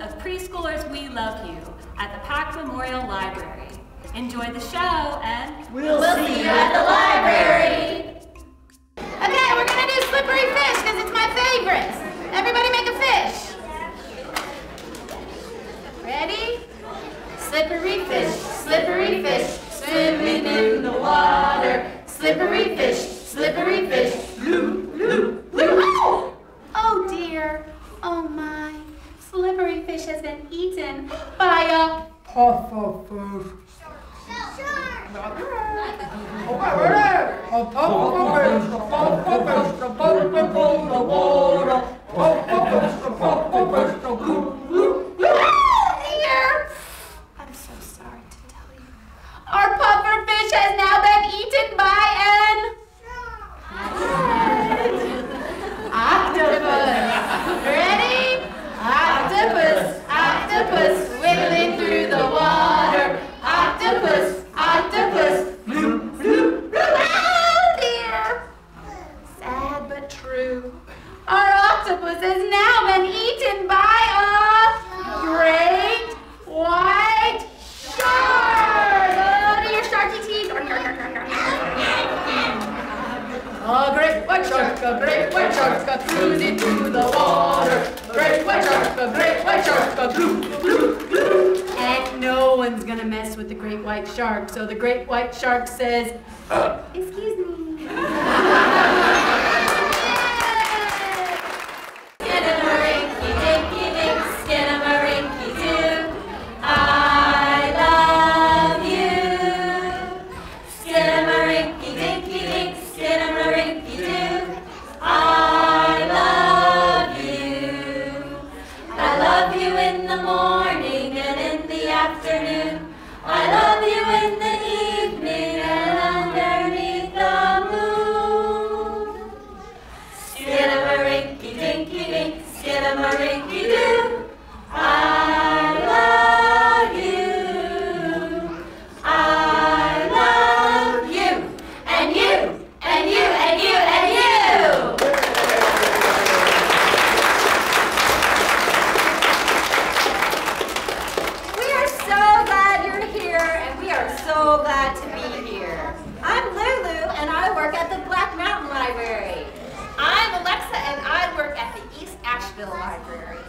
of Preschoolers We Love You at the Pack Memorial Library. Enjoy the show and we'll see you at the library. Okay, we're gonna do slippery fish because it's my favorite. Everybody make a fish. Ready? Slippery fish, swimming in the water. Slippery fish, bloop, bloop, bloop. Oh! Oh dear, oh my. Slippery fish has been eaten by a pufferfish. I'm so sorry to tell you. Our pufferfish has now been eaten by an octopus. Ready? Octopus, wiggling through the water. Octopus, bloop, bloop, bloop. Oh dear. Sad but true. Our octopus has now been eaten by a great white shark. Oh, do your sharky teeth. A great white shark, cruising through the water. Great white shark, bloop, bloop, bloop. And no one's gonna mess with the great white shark, so the great white shark says, excuse me. Skinnamarink-y, dinky-dink, Skinnamarink-y-doo. I love you. Skinnamarink-y, dinky-dink, Skinnamarink-y-doo. I love you. I love you in the morning and in the afternoon. I love you in the evening and underneath the moon. Skinnamarink-y, dinky-dink, Skinnamarink-y-doo. I love you. I love you. And you, and you, and you, and you. We are so glad you're here, and we are so glad to be here. I'm Lulu, and I work at the Black Mountain Library. I'm Alexa, and I work at the East Asheville Library.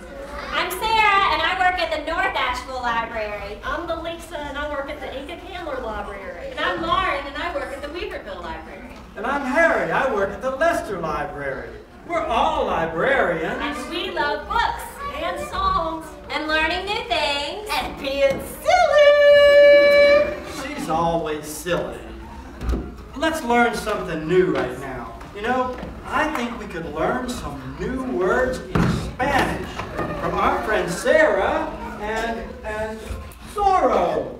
I'm Sarah, and I work at the North Asheville Library. I'm Lisa, and I work at the Inca Candler Library. And I'm Lauren, and I work at the Weaverville Library. And I'm Harry. I work at the Lester Library. We're all librarians. And we love books and songs And learning new things. And being silly. She's always silly. Let's learn something new right now. You know, I think we could learn some new words in Spanish from our friend Sarah and Zorro.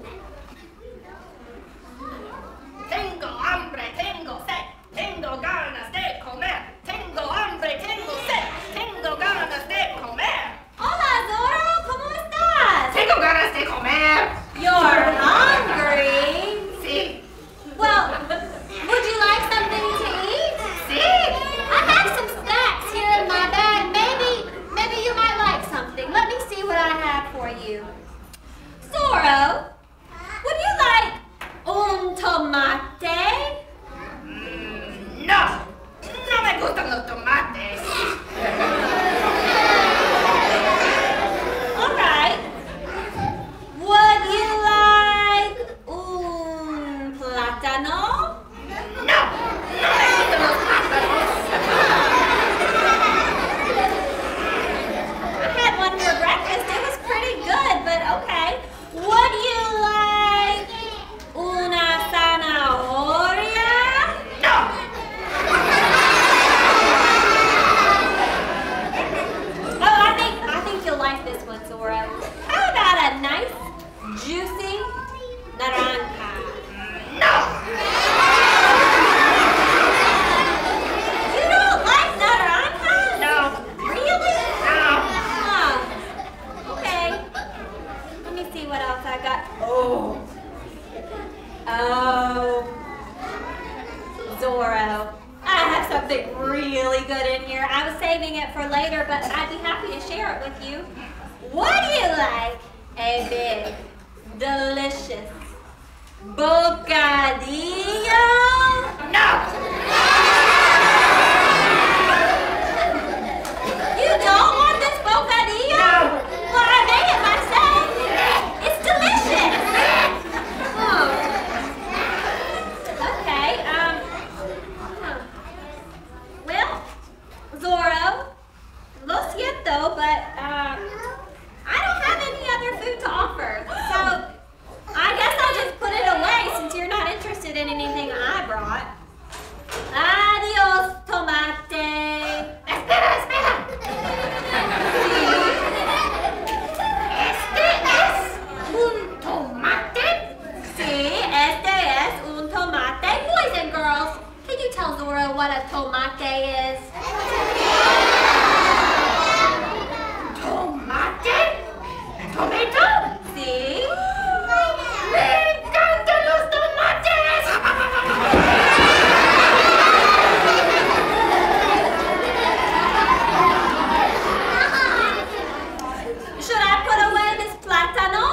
Tengo hambre, tengo sed, tengo ganas de comer. Tengo hambre, tengo sed, tengo ganas de comer. Hola, Zorro. ¿Cómo estás? Tengo ganas de comer. You're hungry. Sí, Well, would you like something to eat? sí. I have some snacks here in my bag. Maybe you might like something. Let me see what I have for you. Zorro, would you like un tomate? No, no me gustan los tomates. All right. Would you like un plátano? No, no me gustan los plátanos. I had one for breakfast. It was pretty good, but okay. Would you like una zanahoria? No. Oh, I think you'll like this one, Zorro. How about a nice, juicy naranja? No. You don't like naranjas? No. Really? No. Oh, okay. Let me see what else I got. Oh, Zorro, I have something really good in here. I was saving it for later, but I'd be happy to share it with you. What do you like? A big, delicious bocadillo? No! You don't want this bocadillo? No. Well, I made it myself. It's delicious. Oh. Okay, well, Zorro, lo siento, but, I don't have any other food to offer, so I guess I'll just put it away since you're not interested in anything I brought. Adios, tomate. Espera, espera. ¿Este es un tomate? Sí, este es un tomate. Boys and girls, can you tell Zorro what a tomate is? ¿Tomate? ¿Tomato? Sí. ¡Me encantan los tomates! Should I put away this plátano?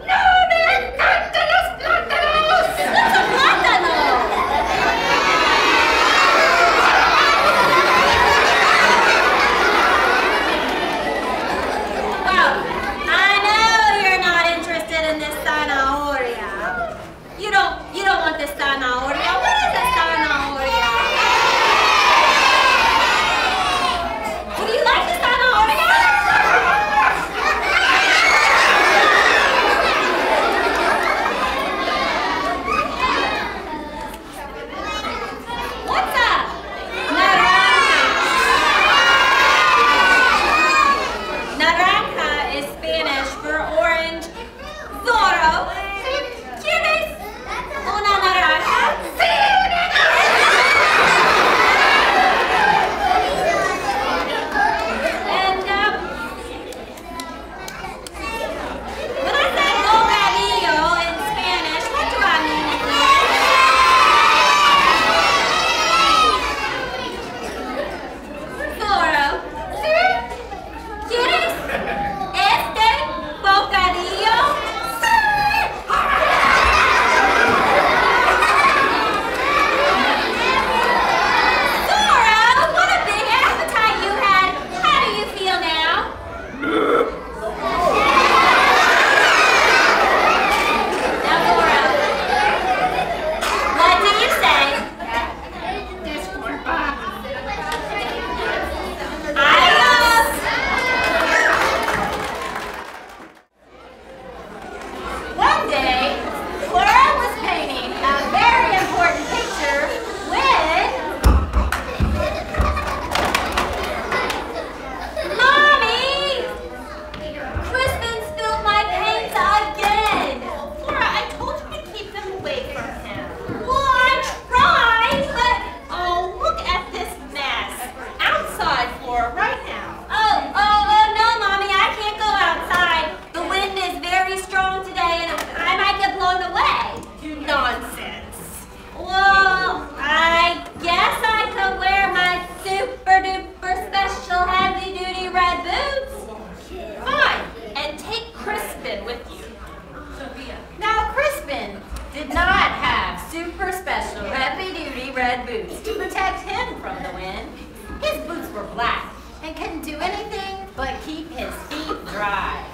¡No me encantan los plátanos! What's a plátano? Well, I know you're not interested in this zanahoria. You don't want this zanahoria. What is a zanahoria? Would you like the zanahoria? What's up? Naranja is Spanish for orange. Zorro, ¿quieres una naranja? ¡Sí, una And when I say bocadillo in Spanish, what do I mean in English? Zorro, ¿quieres este bocadillo? Zorro, what a big appetite you had. How do you feel now? Now, Zorro, what do you say? disculpa! Adios! One day, Flora was painting a very important picture when... Mommy! Crispin spilled my paint again! Flora, I told you to keep them away from him. Well, I tried, but... Oh, look at this mess. Outside, Flora, right now. Oh, no, Mommy, I can't go outside. The wind is very strong today and I might get blown away. Nonsense. Well, I guess I could wear my super duper special heavy duty red boots. Fine, and take Crispin with you. Now, Crispin did not have super special heavy duty red boots to protect him from the wind. His boots were black and couldn't do anything but keep his feet dry.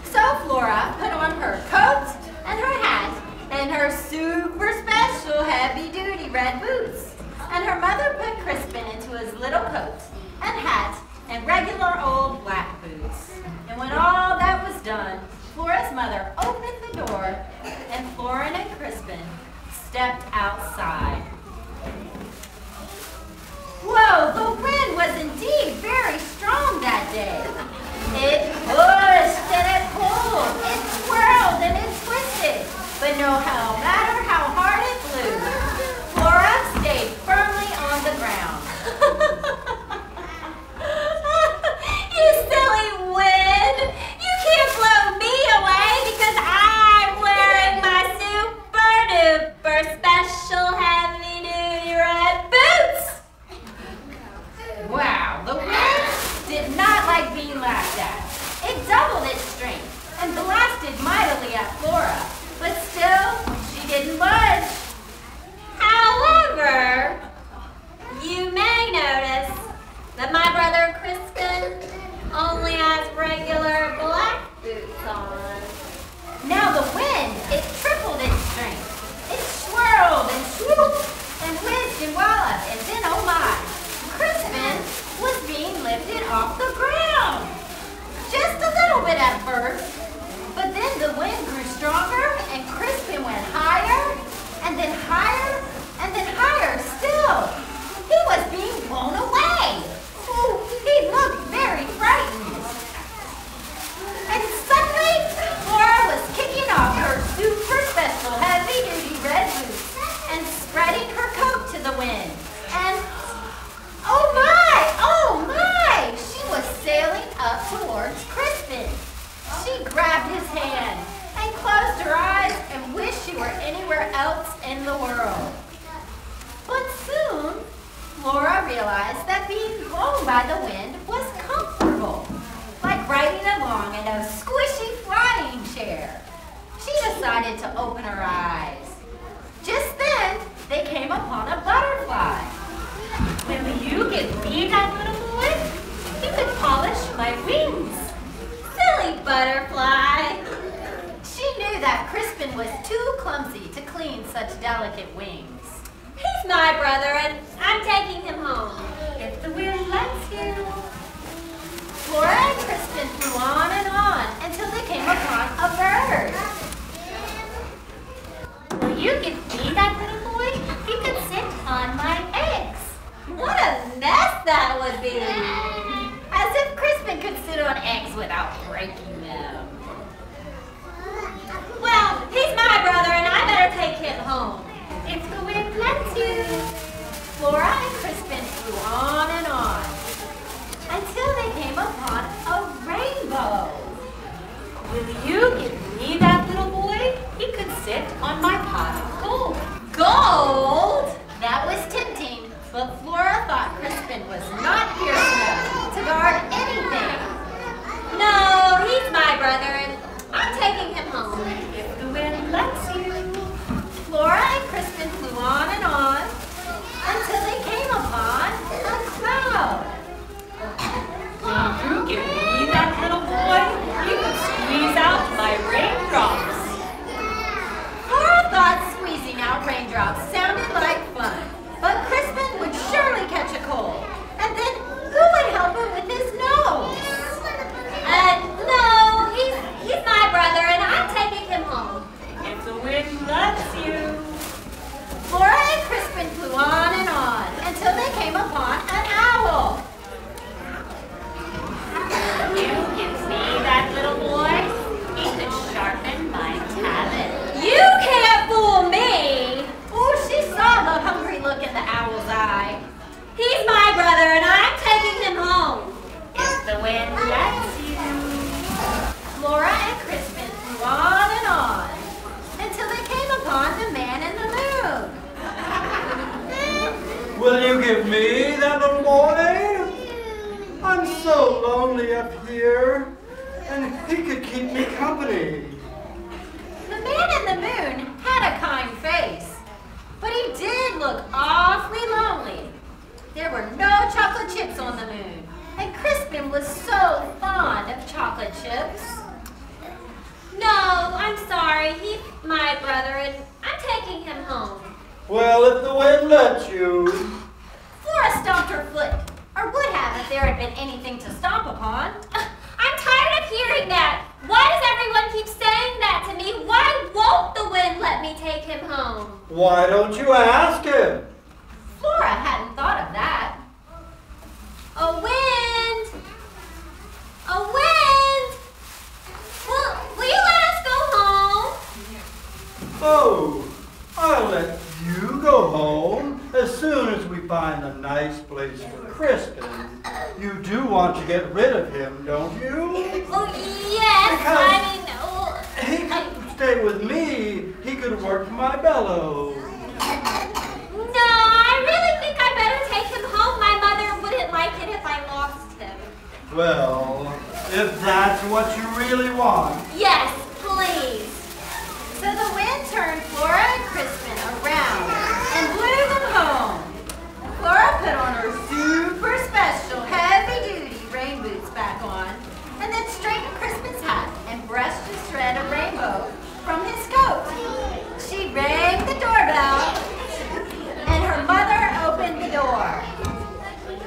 So Flora put on her coat and her hat and her super special heavy-duty red boots. And her mother put Crispin into his little coat and hat and regular old black boots. And when all that was done, Flora's mother opened the door and Flora and Crispin stepped outside. Whoa, the wind was indeed very strong that day. It pushed and it pulled, it swirled and it twisted, but no matter how hard it blew, Flora stayed firmly on the ground. You silly wind! You can't blow me away because I'm wearing my super duper special heavy duty red boots! Wow, it at first, but then the wind grew stronger and Crispin went higher, and then higher, and then higher still. He was being blown away. Ooh, he looked very frightened. And suddenly, Flora was kicking off her super special heavy-duty red boots and spreading her coat to the wind. And oh my, she was sailing up towards Crispin. She grabbed his hand and closed her eyes and wished she were anywhere else in the world. But soon, Flora realized that being blown by the wind was comfortable, like riding along in a squishy flying chair. She decided to open her eyes. Just then, they came upon a butterfly. Will you give me that little boy? He could polish my wings. Silly butterfly. She knew that Crispin was too clumsy to clean such delicate wings. He's my brother, and I'm taking him home. If the wind lets you. Flora and Crispin flew on and on until they came upon a bird. Will you give me that little boy? He could sit on my eggs. What a mess that would be! As if Crispin could sit on eggs without breaking them. Well, he's my brother, and I better take him home. If the wind lets you. Flora and Crispin flew on and on until they came upon a rainbow. Will you give me that little boy? He could sit on my pot of gold. Gold? That was tempting, but Flora thought Crispin was not fierce enough to guard anything. No, he's my brother, and I'm taking him home. If the wind lets you. Flora and Crispin flew on and on until they came upon a cloud. Will you give me that little boy? He could squeeze out my raindrops. Flora thought squeezing out raindrops sounded like fun, but Crispin would surely catch a cold. And then who would help him with his nose? No, he's my brother, and I'm taking him home. If the wind lets you. Flora and Crispin flew on and on until they came upon an owl. You give me that little boy. He could sharpen my talent. You can't fool me! Oh, she saw the hungry look in the owl's eye. He's my brother, and I'm taking him home. If the wind lets you. Flora and Crispin flew on and on until they came upon the man in the moon. Will you give me that little boy? I'm so lonely up here, and he could keep me company. The man in the moon had a kind face, but he did look awfully lonely. There were no chocolate chips on the moon, and Crispin was so fond of chocolate chips. No, I'm sorry. He's my brother, and I'm taking him home. Well, if the wind lets you. Flora stomped her foot, or would have if there had been anything to stomp upon. I'm tired of hearing that. Why does everyone keep saying that to me? Why won't the wind let me take him home? Why don't you ask him? Flora hadn't thought of that. A wind! A wind! Will you let us go home? Oh, I'll let you go home as soon as we find a nice place for Crispin. You do want to get rid of him, don't you? Oh, yes. Because oh, he could stay with me. He could work my bellows. No, I really think I better take him home. My mother wouldn't like it if I lost him. Well, if that's what you really want. Yes, please. So the wind turned Flora and Crispin around and blew them home. Flora put on her super special heavy-duty rain boots back on, and then straightened Crispin's hat and brushed a shred of rainbow from his coat. She rang the doorbell, and her mother opened the door.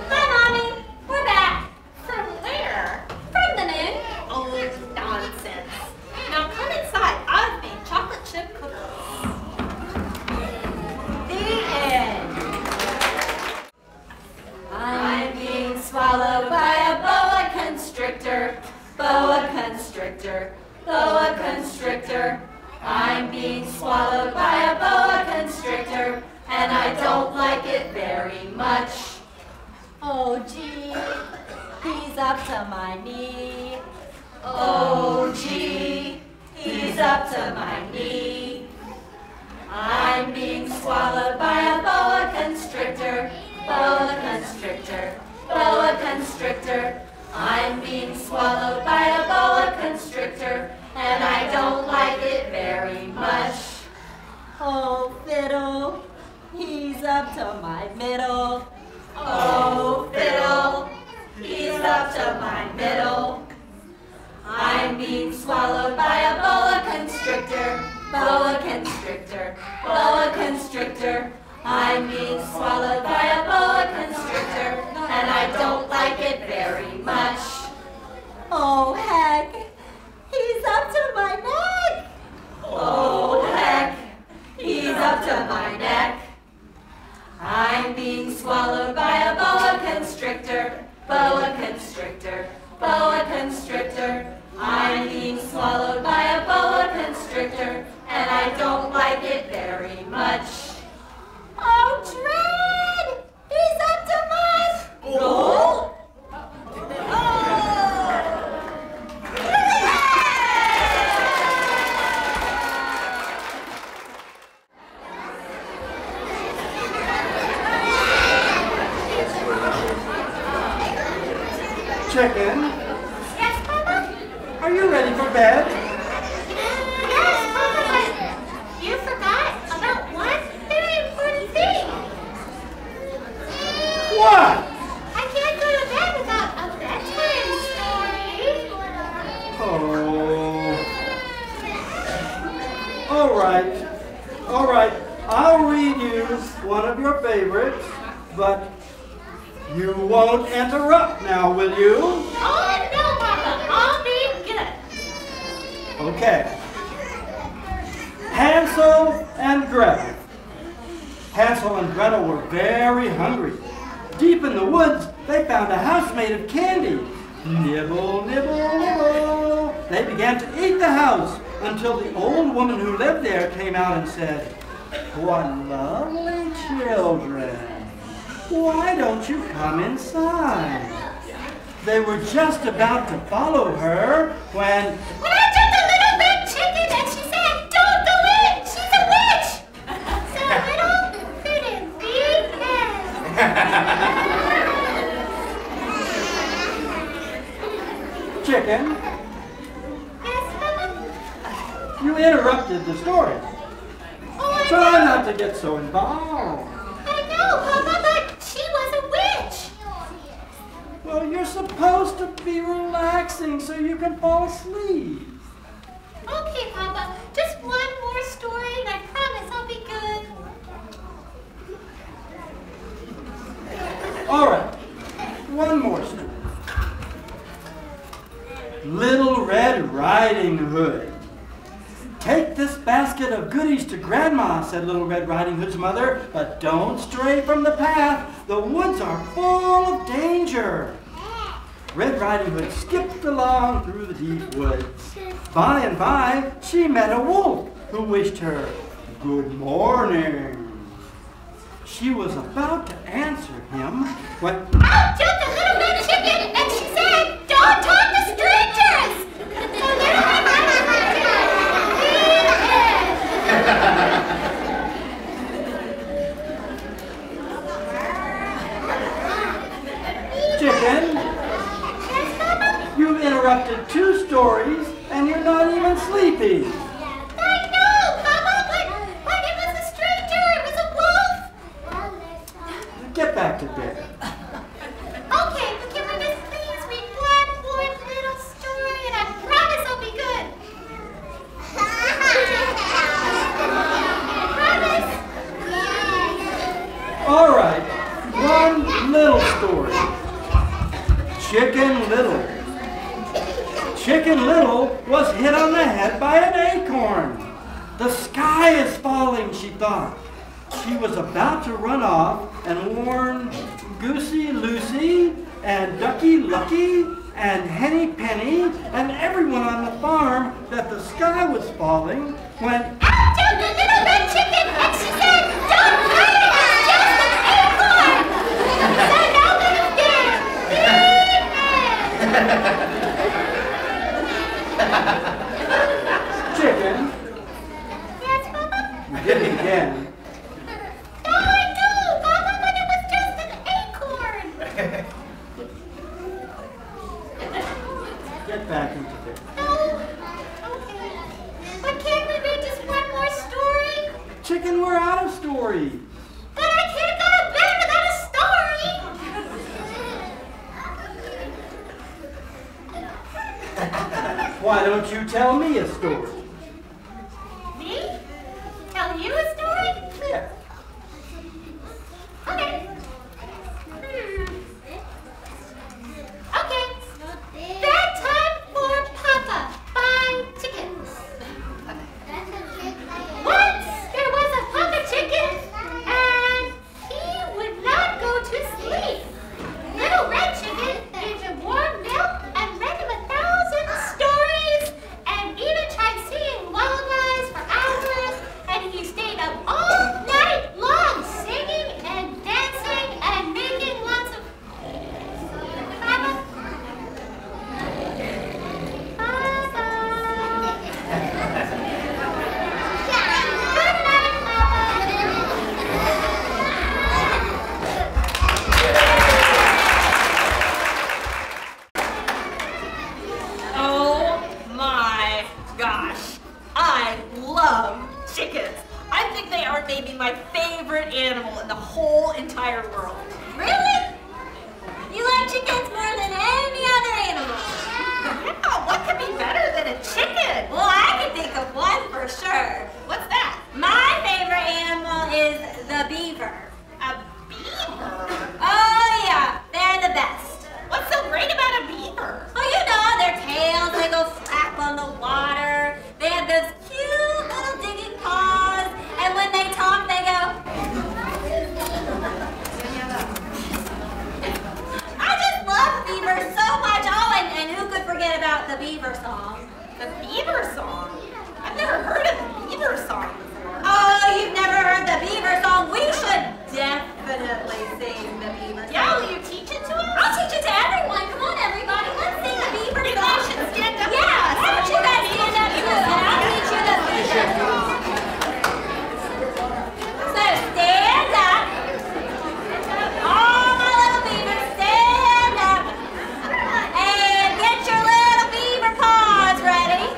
Hi, Mommy. We're back. From where? From the moon. Oh, constrictor, boa constrictor, boa constrictor. I'm being swallowed by a boa constrictor, and I don't like it very much. Oh gee, he's up to my knee. Oh gee, he's up to my knee. I'm being swallowed by a boa constrictor, boa constrictor, boa constrictor. I'm being swallowed by a boa constrictor, and I don't like it very much. Oh fiddle, he's up to my middle. Oh fiddle, he's up to my middle. I'm being swallowed by a boa constrictor, boa constrictor, boa constrictor. I'm being swallowed by a boa constrictor, and I don't like it very much. Oh heck, he's up to my neck. Oh heck, he's up to my neck. I'm being swallowed by a boa constrictor, boa constrictor, boa constrictor. I'm being swallowed by a boa constrictor, and I don't like it very much. Oh, dread! He's up to my goal! Chicken, Yes, Papa? are you ready for bed? Yes, Papa, but you forgot about one very important thing. What? I can't go to bed without a bedtime story. Oh. All right. I'll read you one of your favorites, but you won't interrupt now, will you? Oh, no, Papa. I'll be good. Okay. Hansel and Gretel. Hansel and Gretel were very hungry. Deep in the woods, they found a house made of candy. Nibble, nibble, nibble. They began to eat the house until the old woman who lived there came out and said, "What lovely children. Why don't you come inside?" They were just about to follow her when... When I took the little red chicken and she said, "Don't go in, she's a witch." So little couldn't be Chicken, Yes, Papa? you interrupted the story. Oh, I Try know. not to get so involved. I know, Papa, but she was a witch. Well, you're supposed to be relaxing so you can fall asleep. Okay, Papa, just one more story and I promise I'll be good. All right, one more story. Little Red Riding Hood. "Take this basket of goodies to Grandma," said Little Red Riding Hood's mother, "but don't stray from the path. The woods are full of danger." Red Riding Hood skipped along through the deep woods. By and by, she met a wolf who wished her good morning. She was about to answer him when... Out jumped a little red chicken and she said, "Don't talk to strangers." So little red riding hood Chicken, Yes, Papa? you interrupted 2 stories and you're not even sleepy. I know, Papa, but it was a stranger. It was a wolf. Get back to bed. Okay, but can we just please read one more little story and I promise I'll be good. Promise. All right, one little story. Chicken Little. Chicken Little was hit on the head by an acorn. "The sky is falling," she thought. She was about to run off and warn Goosey Lucy and Ducky Lucky and Henny Penny and everyone on the farm that the sky was falling when Out jumped the little red chicken, and she said, "Don't worry, it's just an acorn." So nobody's scared. Chicken. Yes, Papa? You did it again. No, I know, Papa, but it was just an acorn. Get back into bed. No. Okay. But can't we read just one more story? Chicken, we're out of stories. But I can't go to bed without a story. Why don't you tell me a story? Me? Tell you a story? Yeah. Okay. Okay. Bedtime for Papa by Chickens. Once there was a Papa Chicken, and he would not go to sleep. Little Red Chicken gave him warm milk and read him 1,000 stories, and even tried singing lullabies for hours, and he stayed up all night long singing and dancing and making lots of... Papa? Papa? Good night, Papa. Oh my gosh, I love chickens. I think they are maybe my favorite animal in the whole entire world. Really? You like chickens more than any other animal? Yeah, what could be better than a chicken? Well, I can think of one for sure. What's that? My favorite animal is the beaver. A beaver? Oh yeah, they're the best. What's so great about a beaver? Oh, you know, their tails, they go flap on the water. They have those cute little digging paws. And when they talk, they go... I just love beavers so much. Oh, and who could forget about the Beaver Song? The Beaver Song? I've never heard of the Beaver Song before. Oh, you've never heard the Beaver Song? We should definitely sing the Beaver Song. Yeah, will you teach it to us? I'll teach it to everyone. Come on, everybody. Let's sing the Beaver You Song. guys should stand up. Yeah, why don't you guys stand up too, and I'll teach you the Beaver Song. So stand up. All my little beavers, stand up. And get your little beaver paws ready.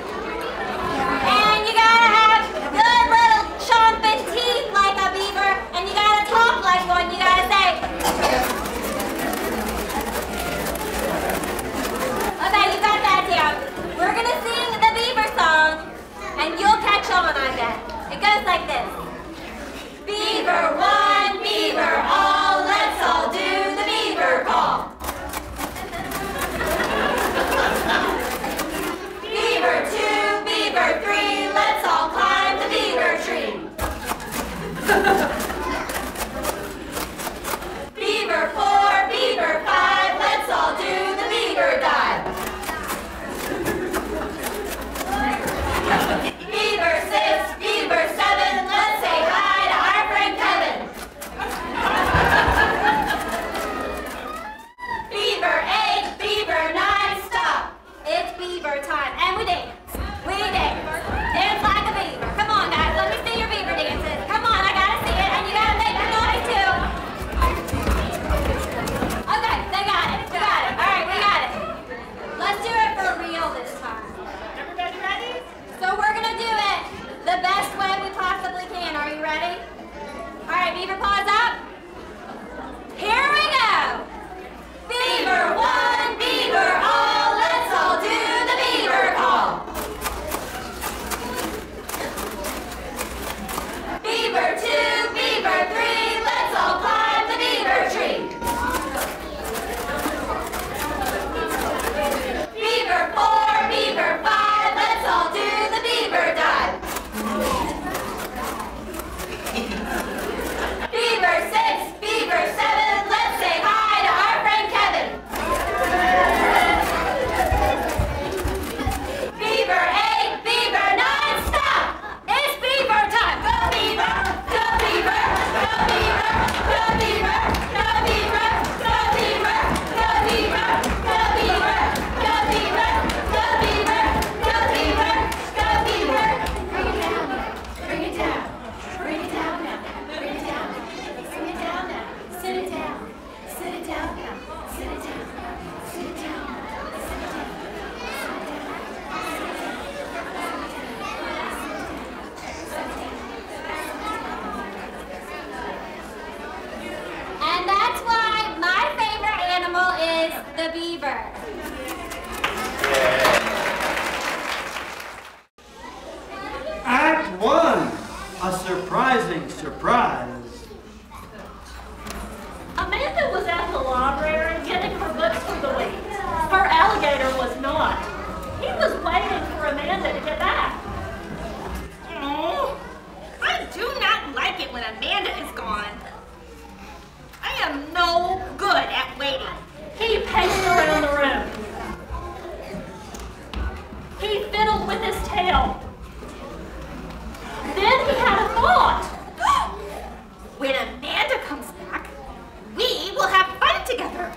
surprise. Amanda was at the library getting her books for the week. Her alligator was not. He was waiting for Amanda to get back. Oh, I do not like it when Amanda is gone. I am no good at waiting. He paced around the room. He fiddled with his tail. Then he had a thought. When Amanda comes back, we will have fun together.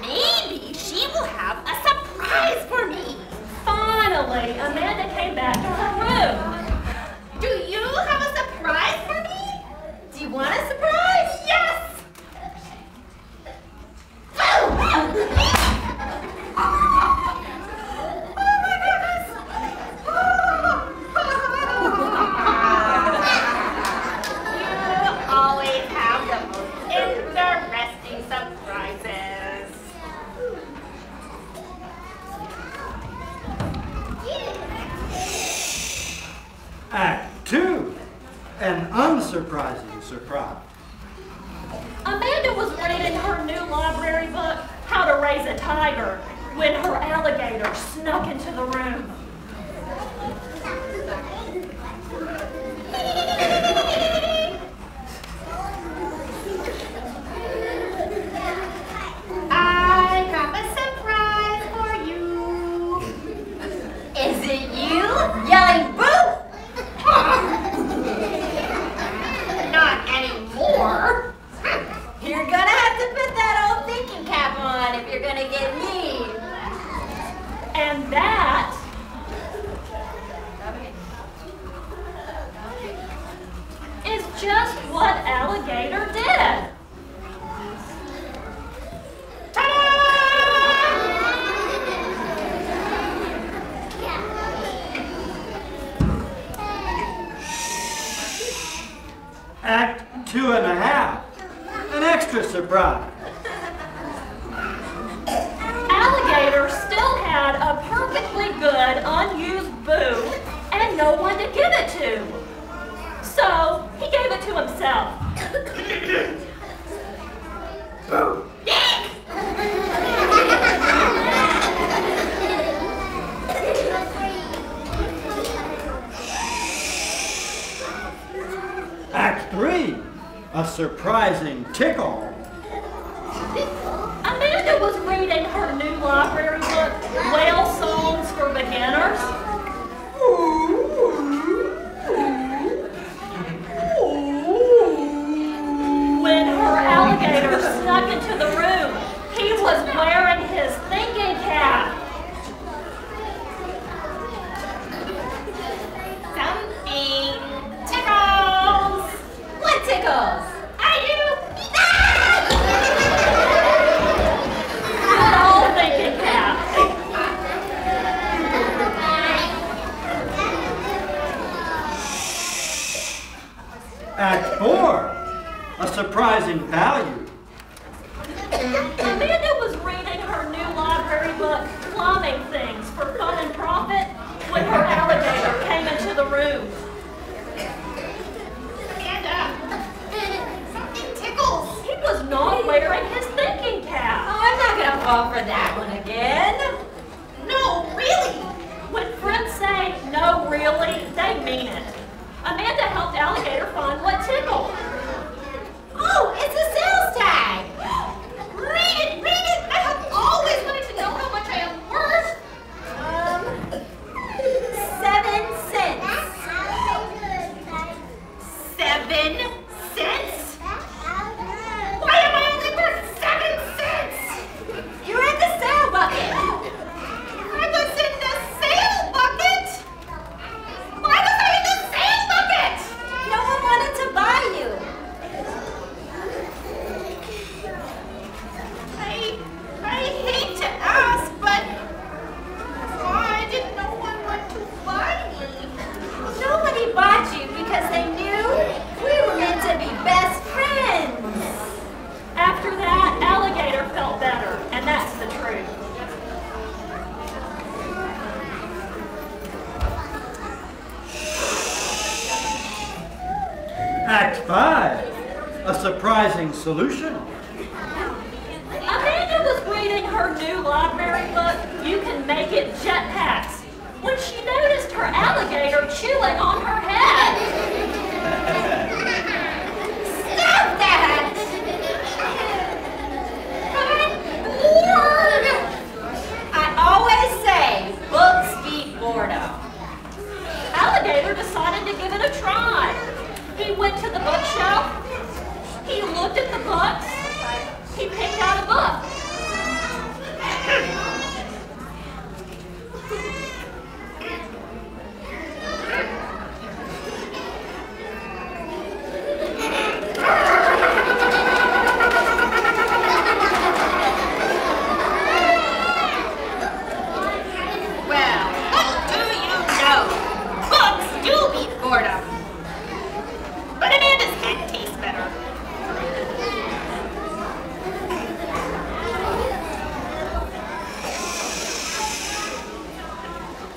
Maybe she will have a surprise for me. Finally, Amanda came back to her room. Do you have a surprise for me? Do you want a surprise? Yes! You always have the most interesting surprises. Act 2, an unsurprising surprise. Amanda was reading her new library book, How to Raise a Tiger, when her alligator snuck into the room. I have a surprise for you. Is it you? Yelling boo! Not anymore. You're gonna have to put that old thinking cap on if you're gonna get mean. And that is just what alligator did. Act 2.5, an extra surprise. Alligator still had a perfectly good unused boo and no one to give it to. So he gave it to himself. Act 3, a surprising tickle. Amanda was reading her new library book, Whale Songs for Beginners. When her alligator snuck into the room, he was wearing his thinking cap. Something tickles. What tickles? Are you? Good old thinking cap. Act 4, a surprising value. Amanda was reading her new library book, Plumbing Things for Fun and Profit, when her alligator came into the room. Amanda, something tickles. He was not wearing his thinking cap. Oh, I'm not gonna fall for that one again. No, really. When friends say, no really, they mean it. Amanda helped Alligator find what tickled. Oh, it's a sales tag. Read it, read it. I have always wanted to know how much I am worth. 7 cents. 7 cents? Why am I only worth 7 cents? You're in the sale bucket. Act 5, a surprising solution. Amanda was reading her new library book, You Can Make It Jetpacks, when she noticed her alligator chewing on her head. Stop that! I always say, books beat boredom. Alligator decided to give it a try. He went to the bookshelf, he looked at the books, he picked out a book. Well, what do you know? Books do beat boredom. But Amanda's head tastes better.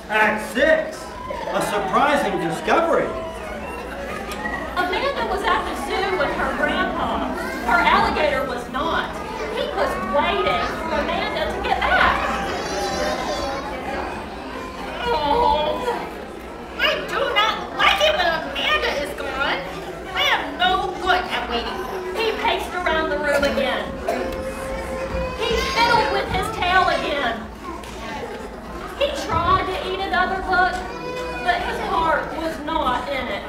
Act 6, a surprising discovery. Amanda was at the zoo with her grandpa. Her alligator was not. He was waiting for Amanda to get back. Oh, I do not like it when Amanda is gone. I am no good at waiting. He paced around the room again. He fiddled with his tail again. He tried to eat another book, but his heart was not in it.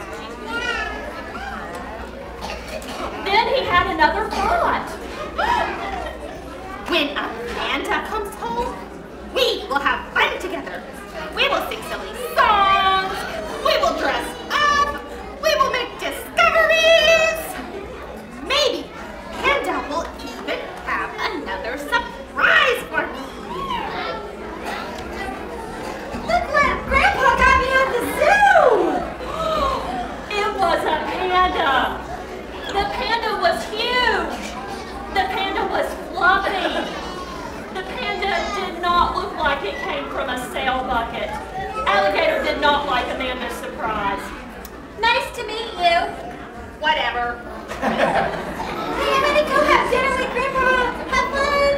Then he had another thought. When Amanda comes home, we will have fun together. We will sing silly songs. We will dress up. We will make discoveries. Maybe Panda will even have another surprise for me. Look what Grandpa got me at the zoo! It was a panda. The panda was huge. The panda was fluffy. The panda did not look like it came from a sail bucket. Alligator did not like Amanda's surprise. Nice to meet you. Whatever. Hey, everybody, go have dinner with Grandpa. Have fun.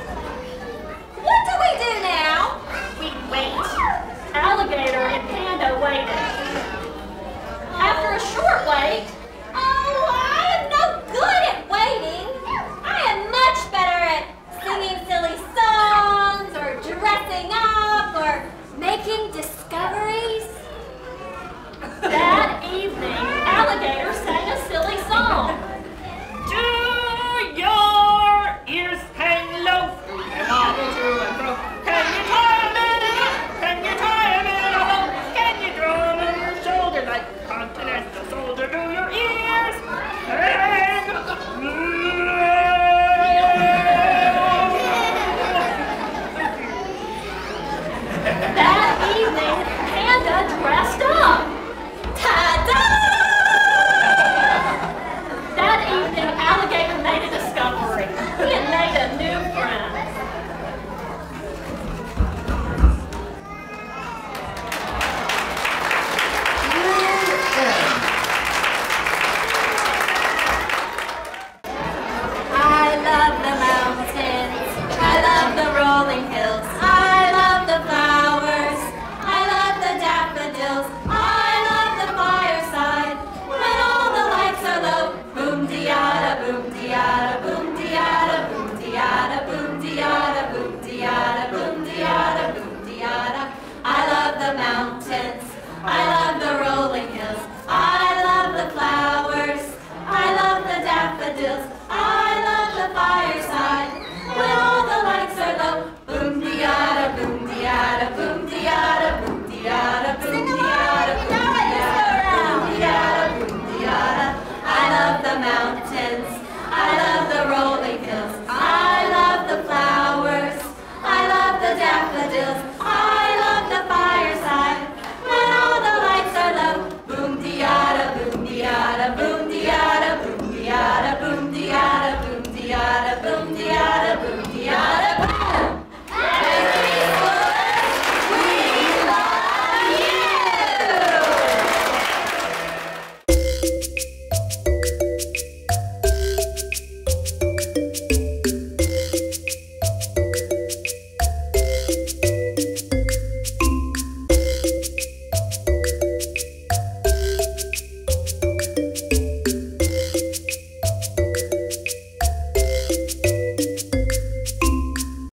What do we do now? We wait. Alligator and panda waited. After a short wait, Oh, I am no good at waiting. I am much better at singing silly songs or dressing up or making discoveries. that evening, Alligator sang a silly song. Do your ears hang low? And wobble to and fro. Can you tie 'em in a knot? Can you tie 'em in a bow? Can you throw 'em on your shoulder like a continental soldier? Do your ears hang low? That evening, Panda dressed up. Ta-da! That evening, Alligator made a discovery. He had made a new friend. I love the mountains. I love the rolling hills. I love the flowers. I love the daffodils. I love the fireside. When all the lights are low. Boom diada, boom diada, boom diada, boom diada, boom diada, boom diada, boom diada, boom diada. I love the mountains. I love the rolling hills. I love the flowers. I love the daffodils. I love the fireside. When all the lights are low. Boom diada, boom diada, boom diada, boom diada, boom diada, boom diada, boom diada, boom diada. I love the mountains. I love the rolling hills. I love the flowers. I love the daffodils. I love the fireside. When all the lights are low. Boom diada, boom diada, boom diada.